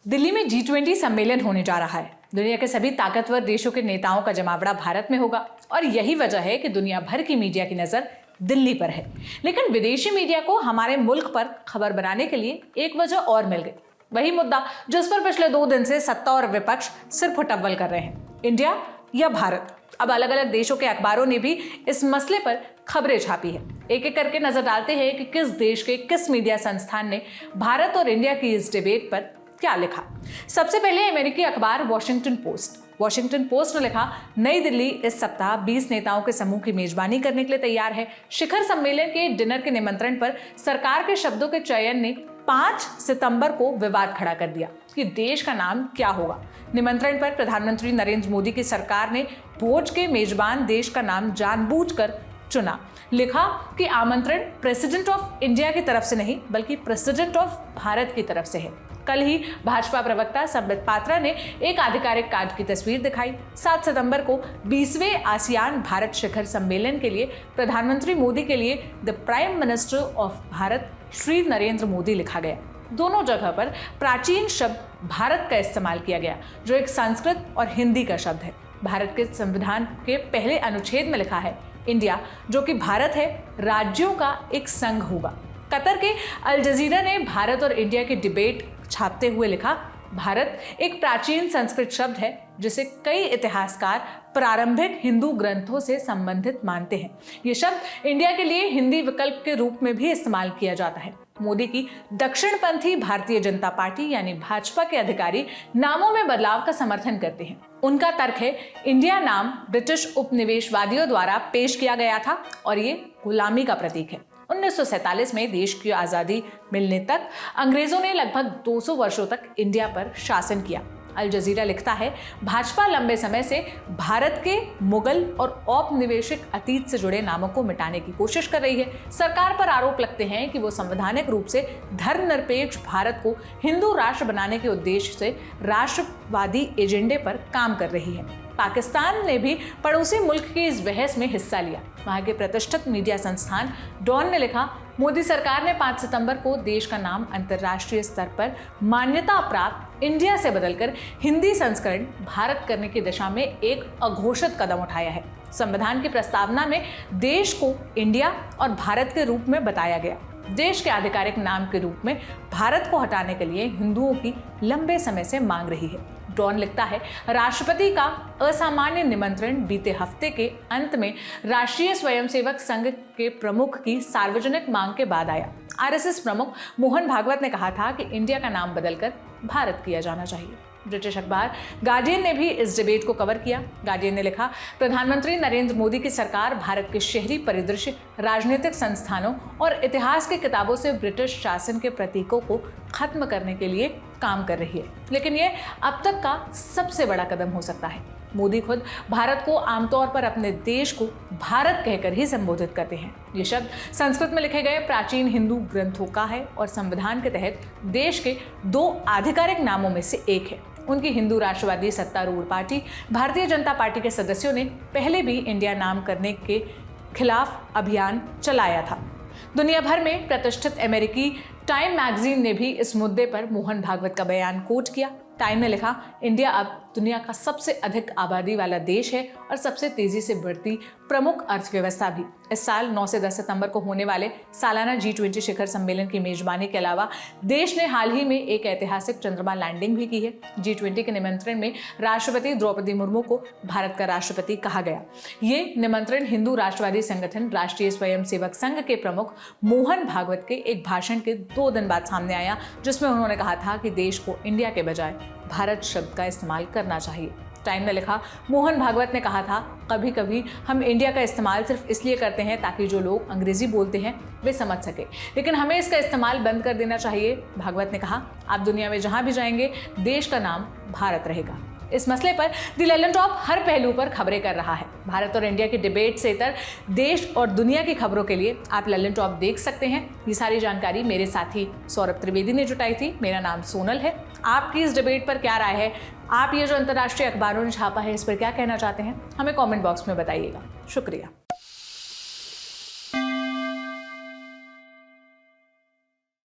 दिल्ली में G20 सम्मेलन होने जा रहा है। दुनिया के सभी ताकतवर देशों के नेताओं का जमावड़ा भारत में होगा और यही वजह है कि दुनिया भर की मीडिया की नजर दिल्ली पर है। लेकिन विदेशी मीडिया को हमारे मुल्क पर खबर बनाने के लिए एक वजह और मिल गई, वही मुद्दा जिस पर पिछले 2 दिन से सत्ता और विपक्ष सिर फुटअव्वल कर रहे हैं, इंडिया या भारत। अब अलग अलग देशों के अखबारों ने भी इस मसले पर खबरें छापी है। एक एक करके नजर डालते हैं कि किस देश के किस मीडिया संस्थान ने भारत और इंडिया की इस डिबेट पर क्या लिखा। सबसे पहले अमेरिकी अखबार वॉशिंगटन पोस्ट ने लिखा, नई दिल्ली इस सप्ताह 20 नेताओं के समूह की मेजबानी करने के लिए तैयार है। शिखर सम्मेलन के डिनर के निमंत्रण पर सरकार के शब्दों के चयन ने 5 सितंबर को विवाद खड़ा कर दिया कि देश का नाम क्या होगा। निमंत्रण पर प्रधानमंत्री नरेंद्र मोदी की सरकार ने भोज के मेजबान देश का नाम जानबूझकर चुना। लिखा कि आमंत्रण प्रेसिडेंट ऑफ इंडिया की तरफ से नहीं बल्कि प्रेसिडेंट ऑफ भारत की तरफ से है। कल ही भाजपा प्रवक्ता संबित पात्रा ने एक आधिकारिक कार्ड की तस्वीर दिखाई। 7 सितंबर को 20वें आसियान भारत शिखर सम्मेलन के लिए प्रधानमंत्री मोदी के लिए the prime minister of Bharat Shri Narendra Modi लिखा गया। दोनों जगह पर प्राचीन शब्द भारत का इस्तेमाल किया गया, जो एक संस्कृत और हिंदी का शब्द है। भारत के संविधान के पहले अनुच्छेद में लिखा है, इंडिया जो कि भारत है, राज्यों का एक संघ होगा। कतर के अल जजीरा ने भारत और इंडिया की डिबेट छापते हुए लिखा, भारत एक प्राचीन संस्कृत शब्द है जिसे कई इतिहासकार प्रारंभिक हिंदू ग्रंथों से संबंधित मानते हैं। यह शब्द इंडिया के लिए हिंदी विकल्प के रूप में भी इस्तेमाल किया जाता है। मोदी की दक्षिणपंथी भारतीय जनता पार्टी यानी भाजपा के अधिकारी नामों में बदलाव का समर्थन करते हैं। उनका तर्क है, इंडिया नाम ब्रिटिश उपनिवेशवादियों द्वारा पेश किया गया था और ये गुलामी का प्रतीक है। 1947 में देश की आजादी मिलने तक अंग्रेजों ने लगभग 200 वर्षों तक इंडिया पर शासन किया। अल जजीरा लिखता है, भाजपा लंबे समय से भारत के मुगल और औपनिवेशिक अतीत से जुड़े नामों को मिटाने की कोशिश कर रही है। सरकार पर आरोप लगते हैं कि वो संवैधानिक रूप से धर्मनिरपेक्ष भारत को हिंदू राष्ट्र बनाने के उद्देश्य से राष्ट्रवादी एजेंडे पर काम कर रही है। पाकिस्तान ने भी पड़ोसी मुल्क की इस बहस में हिस्सा लिया। वहां के प्रतिष्ठित मीडिया संस्थान डॉन ने लिखा, मोदी सरकार ने 5 सितंबर को देश का नाम अंतर्राष्ट्रीय स्तर पर मान्यता प्राप्त इंडिया से बदलकर हिंदी संस्करण भारत करने की दिशा में एक अघोषित कदम उठाया है। संविधान की प्रस्तावना में देश को इंडिया और भारत के रूप में बताया गया। देश के आधिकारिक नाम के रूप में भारत को हटाने के लिए हिंदुओं की लंबे समय से मांग रही है। डॉन लिखता है, राष्ट्रपति का असामान्य निमंत्रण बीते हफ्ते के अंत में राष्ट्रीय स्वयंसेवक संघ के प्रमुख की सार्वजनिक मांग के बाद आया। आरएसएस प्रमुख मोहन भागवत ने कहा था कि इंडिया का नाम बदलकर भारत किया जाना चाहिए। ब्रिटिश अखबार गार्डियन ने भी इस डिबेट को कवर किया। गार्डियन ने लिखा, प्रधानमंत्री नरेंद्र मोदी की सरकार भारत के शहरी परिदृश्य, राजनीतिक संस्थानों और इतिहास की किताबों से ब्रिटिश शासन के प्रतीकों को खत्म करने के लिए काम कर रही है, लेकिन यह अब तक का सबसे बड़ा कदम हो सकता है। मोदी खुद भारत को आमतौर पर अपने देश को भारत कहकर ही संबोधित करते हैं। ये शब्द संस्कृत में लिखे गए प्राचीन हिंदू ग्रंथों का है और संविधान के तहत देश के 2 आधिकारिक नामों में से एक है। उनकी हिंदू राष्ट्रवादी सत्तारूढ़ पार्टी भारतीय जनता पार्टी के सदस्यों ने पहले भी इंडिया नाम करने के खिलाफ अभियान चलाया था। दुनिया भर में प्रतिष्ठित अमेरिकी टाइम मैगजीन ने भी इस मुद्दे पर मोहन भागवत का बयान कोट किया। टाइम ने लिखा, इंडिया अब दुनिया का सबसे अधिक आबादी वाला देश है और सबसे तेजी से बढ़ती प्रमुख अर्थव्यवस्था भी। इस साल 9 से 10 सितंबर को होने वाले सालाना G20 शिखर सम्मेलन की मेजबानी के अलावा देश ने हाल ही में एक ऐतिहासिक चंद्रमा लैंडिंग भी की है। G20 के निमंत्रण में राष्ट्रपति द्रौपदी मुर्मू को भारत का राष्ट्रपति कहा गया। ये निमंत्रण हिंदू राष्ट्रवादी संगठन राष्ट्रीय स्वयंसेवक संघ के प्रमुख मोहन भागवत के एक भाषण के 2 दिन बाद सामने आया, जिसमें उन्होंने कहा था कि देश को इंडिया के बजाय भारत शब्द का इस्तेमाल करना चाहिए। टाइम ने लिखा, मोहन भागवत ने कहा था, कभी कभी हम इंडिया का इस्तेमाल सिर्फ इसलिए करते हैं ताकि जो लोग अंग्रेजी बोलते हैं वे समझ सके, लेकिन हमें इसका इस्तेमाल बंद कर देना चाहिए। भागवत ने कहा, आप दुनिया में जहां भी जाएंगे देश का नाम भारत रहेगा। इस मसले पर द लल्लन टॉप हर पहलू पर खबरें कर रहा है। भारत और इंडिया की डिबेट से इतर देश और दुनिया की खबरों के लिए आप लल्लन टॉप देख सकते हैं। ये सारी जानकारी मेरे साथी सौरभ त्रिवेदी ने जुटाई थी। मेरा नाम सोनल है। आपकी इस डिबेट पर क्या राय है? आप ये जो अंतर्राष्ट्रीय अखबारों ने छापा है इस पर क्या कहना चाहते हैं? हमें कमेंट बॉक्स में बताइएगा। शुक्रिया।